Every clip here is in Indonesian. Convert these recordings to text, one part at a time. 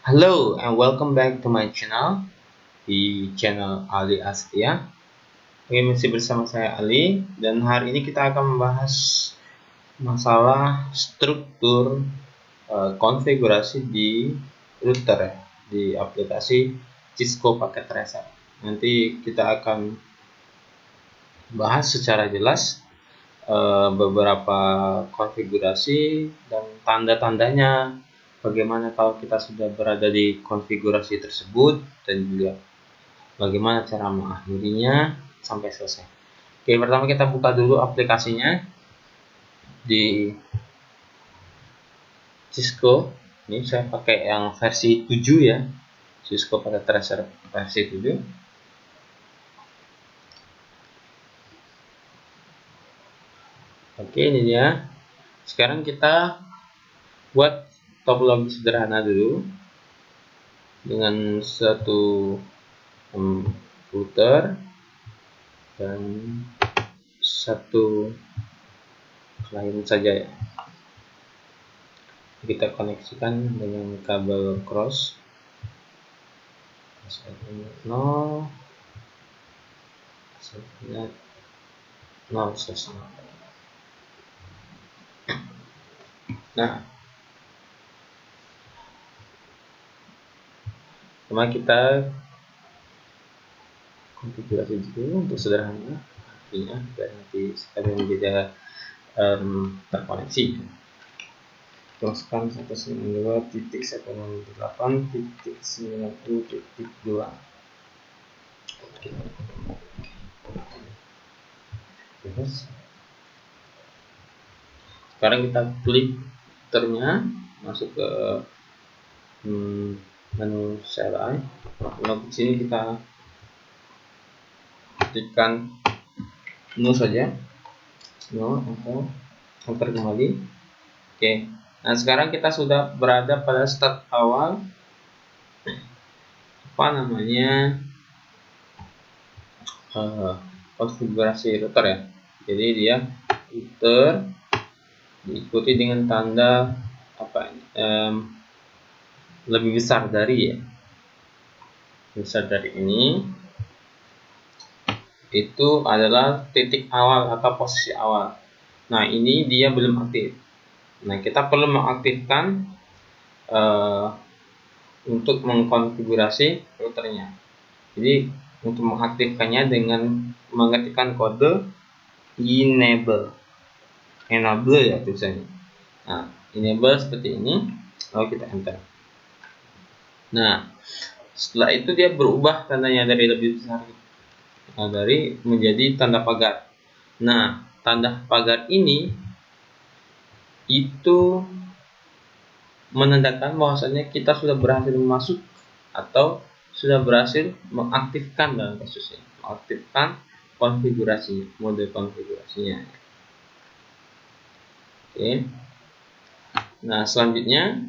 Hello and welcome back to my channel, di channel Ali Astia. Oke, masih bersama saya Ali dan hari ini kita akan membahas masalah struktur konfigurasi di router ya, di aplikasi Cisco Packet Tracer. Nanti kita akan bahas secara jelas beberapa konfigurasi dan tanda-tandanya, bagaimana kalau kita sudah berada di konfigurasi tersebut, dan juga bagaimana cara mengakhirinya sampai selesai. Oke, pertama kita buka dulu aplikasinya di Cisco. Ini saya pakai yang versi 7 ya, Cisco Packet Tracer versi 7. Oke, ini dia. Sekarang kita buat topologi sederhana dulu dengan satu router dan satu client saja ya. Kita koneksikan dengan kabel cross 0 0/0. Nah, pertama kita konfigurasi dulu untuk sederhana, artinya biar nanti sekalian tidak terkoneksi. Teruskan 192.168.90.2. Terus sekarang kita klik routernya, masuk ke menu CLI. Lalu di sini kita ketikkan no saja, no atau enter kembali. Oke, nah sekarang kita sudah berada pada start awal konfigurasi router ya. Jadi dia router diikuti dengan tanda lebih besar dari ini, itu adalah titik awal atau posisi awal. Nah, ini dia belum aktif. Nah, kita perlu mengaktifkan untuk mengkonfigurasi routernya. Jadi untuk mengaktifkannya dengan mengetikkan kode enable ya tulisannya. Nah, enable seperti ini, lalu kita enter. Nah, setelah itu dia berubah tandanya dari lebih besar dari menjadi tanda pagar. Nah, tanda pagar ini itu menandakan bahwasanya kita sudah berhasil masuk atau sudah berhasil mengaktifkan, dalam kasus ini mengaktifkan konfigurasi, mode konfigurasinya. Oke. Nah, selanjutnya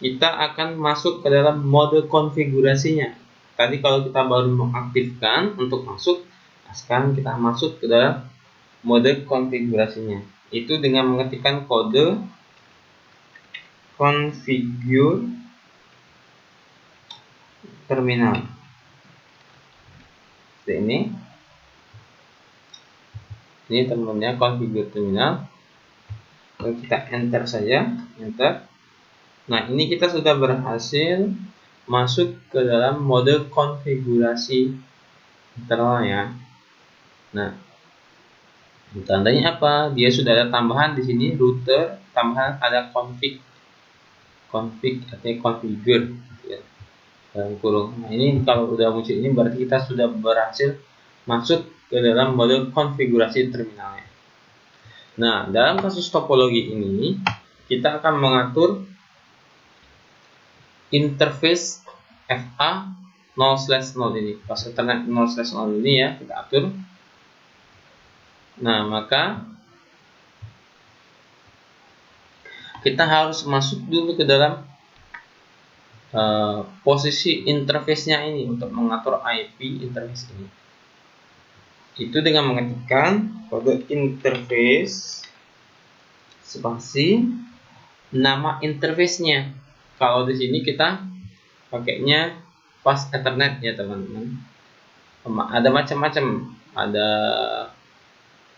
kita akan masuk ke dalam mode konfigurasinya. Tadi kalau kita baru mengaktifkan untuk masuk, nah sekarang kita masuk ke dalam mode konfigurasinya. Itu dengan mengetikkan kode configure terminal. Seperti ini. Ini temannya configure terminal. Lalu kita enter saja, enter. Nah, ini kita sudah berhasil masuk ke dalam mode konfigurasi internal ya. Nah, tandanya apa? Dia sudah ada tambahan di sini router, tambahan ada config artinya configure ya, dalam kurung. Nah, ini kalau udah muncul ini berarti kita sudah berhasil masuk ke dalam mode konfigurasi terminalnya. Nah, dalam kasus topologi ini kita akan mengatur interface FA 0/0 ini, pas internet 0/0 ini ya, kita atur. Nah, maka kita harus masuk dulu ke dalam posisi interface-nya ini untuk mengatur IP interface ini. Itu dengan mengetikkan kode interface spasi nama interface-nya. kalau di sini kita pakainya fast Ethernet ya teman-teman. Ada macam-macam, ada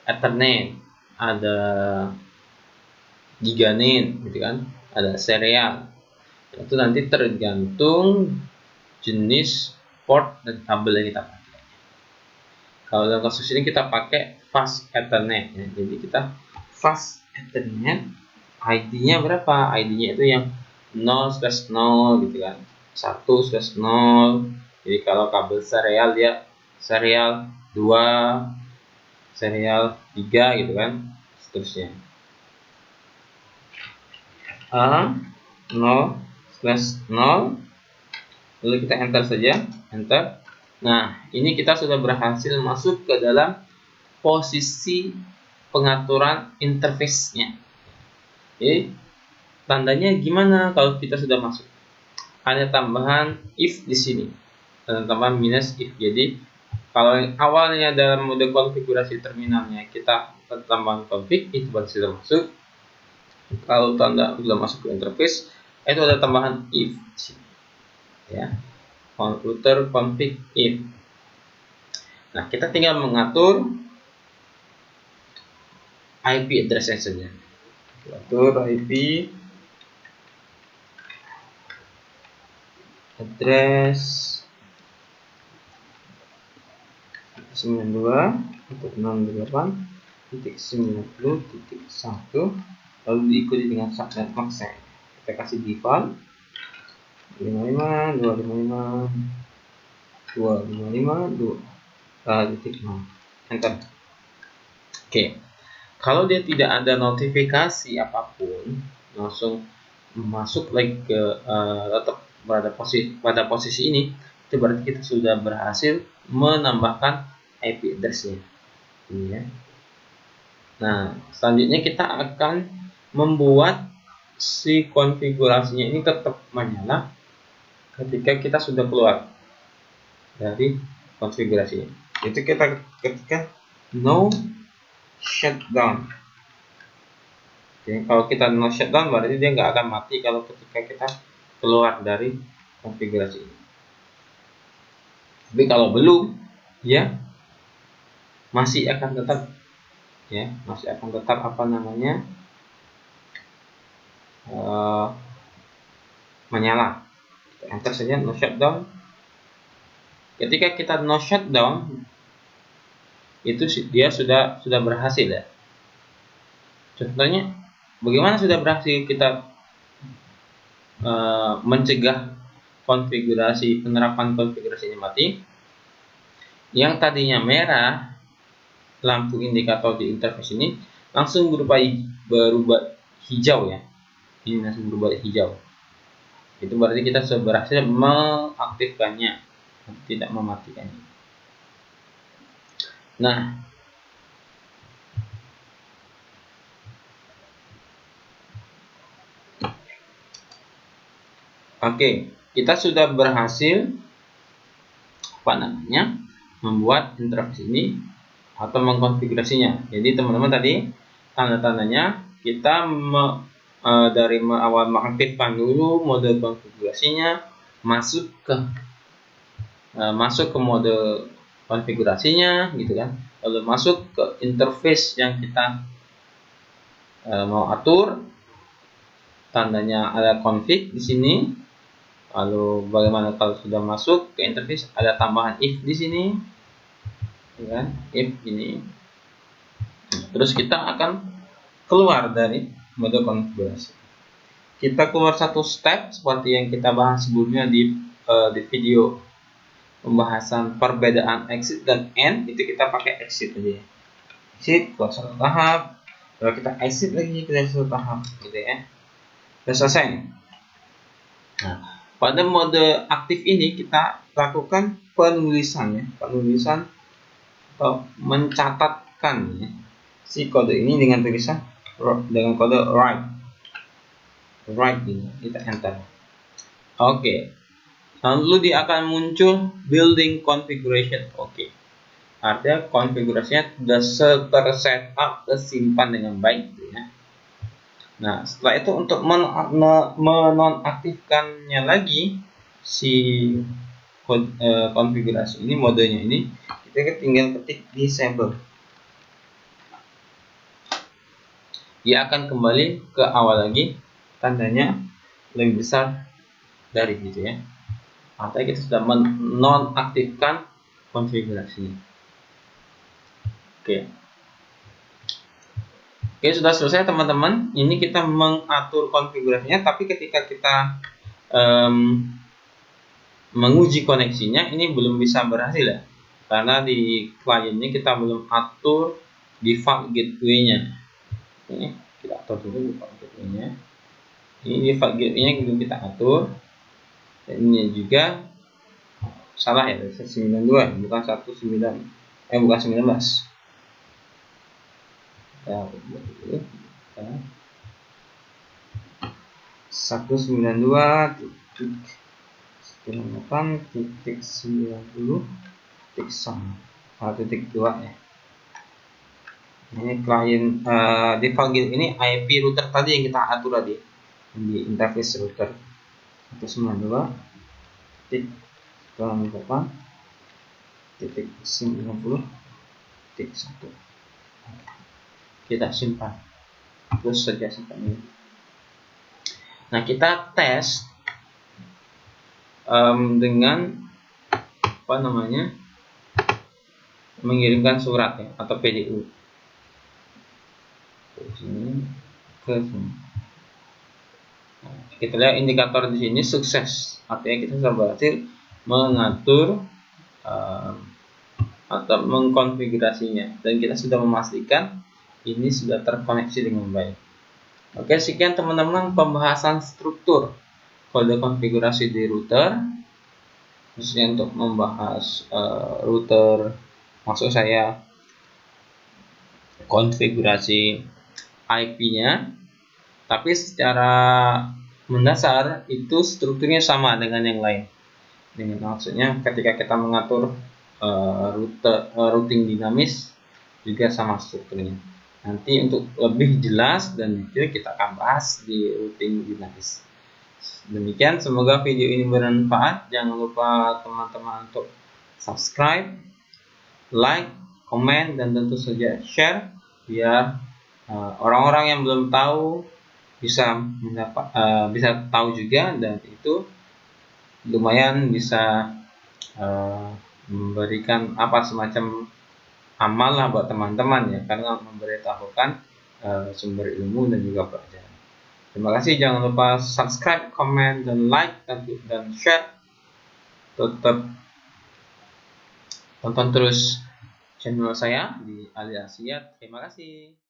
Ethernet, ada Giganet gitu kan, ada serial. Itu nanti tergantung jenis port dan kabel yang kita pakai. Kalau dalam kasus ini kita pakai fast Ethernet ya. Jadi kita fast Ethernet, ID-nya berapa? ID-nya itu yang 0/0 gitu kan, 1/0. Jadi kalau kabel serial dia serial 2, serial 3 gitu kan, seterusnya. 0/0, lalu kita enter saja, enter. Nah, ini kita sudah berhasil masuk ke dalam posisi pengaturan interface-nya. Oke, tandanya gimana kalau kita sudah masuk? Ada tambahan if di sini, ada tambahan minus if. Jadi kalau yang awalnya dalam mode konfigurasi terminalnya kita tambahan config, itu baru sudah masuk. Kalau tanda sudah masuk ke interface, itu ada tambahan if di sini. Ya, router config if. Nah, kita tinggal mengatur IP address-nya saja. Atur IP address 92.68.90.1, lalu diikuti dengan subnet max. Kita kasih default 55.255.255.2.0, enter. Oke, kalau dia tidak ada notifikasi apapun, langsung masuk lagi ke tetap pada posisi ini, itu berarti kita sudah berhasil menambahkan IP address-nya. Ini ya. Nah, selanjutnya kita akan membuat si konfigurasinya ini tetap menyala ketika kita sudah keluar dari konfigurasinya. Itu kita ketika no shutdown. Jadi kalau kita no shutdown berarti dia nggak akan mati kalau ketika kita keluar dari konfigurasi ini. Tapi kalau belum, ya masih akan tetap apa namanya menyala. Kita enter saja no shutdown. Ketika kita no shutdown, itu dia sudah berhasil ya. Contohnya bagaimana sudah berhasil kita mencegah penerapan konfigurasi ini mati. Yang tadinya merah lampu indikator di interface ini langsung berubah hijau ya. Ini langsung berubah hijau. Itu berarti kita sudah berhasil mengaktifkannya, tidak mematikannya. Nah, oke, kita sudah berhasil membuat interface ini atau mengkonfigurasinya. Jadi teman-teman tadi tanda-tandanya kita dari awal mengaktifkan dulu mode konfigurasinya, masuk ke mode konfigurasinya gitu kan, lalu masuk ke interface yang kita mau atur, tandanya ada config di sini. Lalu bagaimana kalau sudah masuk ke interface, ada tambahan if di sini, ya kan? If ini. Terus kita akan keluar dari mode konfigurasi. Kita keluar satu step seperti yang kita bahas sebelumnya di video pembahasan perbedaan exit dan end. Itu kita pakai exit aja. Exit keluar satu tahap, lalu kita exit lagi ke satu tahap, gitu ya. Sudah selesai. Nah, pada mode aktif ini kita lakukan penulisan atau mencatatkan ya, si kode ini dengan kode write ini, kita enter. Oke. Lalu dia akan muncul building configuration. Oke. Artinya konfigurasinya sudah tersetup, tersimpan dengan baik ya. Nah, setelah itu untuk menonaktifkannya lagi si konfigurasi ini, modenya ini, kita tinggal ketik disable. Dia akan kembali ke awal lagi, tandanya lebih besar dari gitu ya. Artinya kita sudah menonaktifkan konfigurasinya. Oke. Oke, sudah selesai teman-teman. Ini kita mengatur konfigurasinya, tapi ketika kita menguji koneksinya, ini belum bisa berhasil ya. Karena di kliennya kita belum atur default gateway-nya. Ini kita atur dulu default gateway-nya. Ini default gateway-nya belum kita atur. Dan ini juga salah ya, 92 bukan 19, bukan 19. Kita buat dulu. 192.98.90.1.2 ya. Ini klien default ini IP router tadi yang kita atur tadi di interface router 192.98.90.1. Kita simpan, terus saja simpan ini. Nah, kita tes dengan apa namanya, mengirimkan surat ya, atau PDU ke sini, ke sini. Nah, kita lihat indikator di sini sukses, artinya kita sudah berhasil mengatur atau mengkonfigurasinya, dan kita sudah memastikan ini sudah terkoneksi dengan baik. Oke, sekian teman-teman pembahasan struktur kode konfigurasi di router, khususnya untuk membahas router, maksud saya konfigurasi IP-nya, tapi secara mendasar itu strukturnya sama dengan yang lain. Dengan maksudnya ketika kita mengatur routing dinamis juga sama strukturnya. Nanti untuk lebih jelas dan detail kita akan bahas di routing dinamis. Demikian, semoga video ini bermanfaat. Jangan lupa teman-teman untuk subscribe, like, komen, dan tentu saja share biar orang-orang yang belum tahu bisa bisa tahu juga, dan itu lumayan bisa memberikan semacam amal lah buat teman-teman ya, karena memberitahukan sumber ilmu dan juga pelajaran. Terima kasih, jangan lupa subscribe, komen, dan like, dan share. Tetap tonton terus channel saya di Ali Asia. Terima kasih.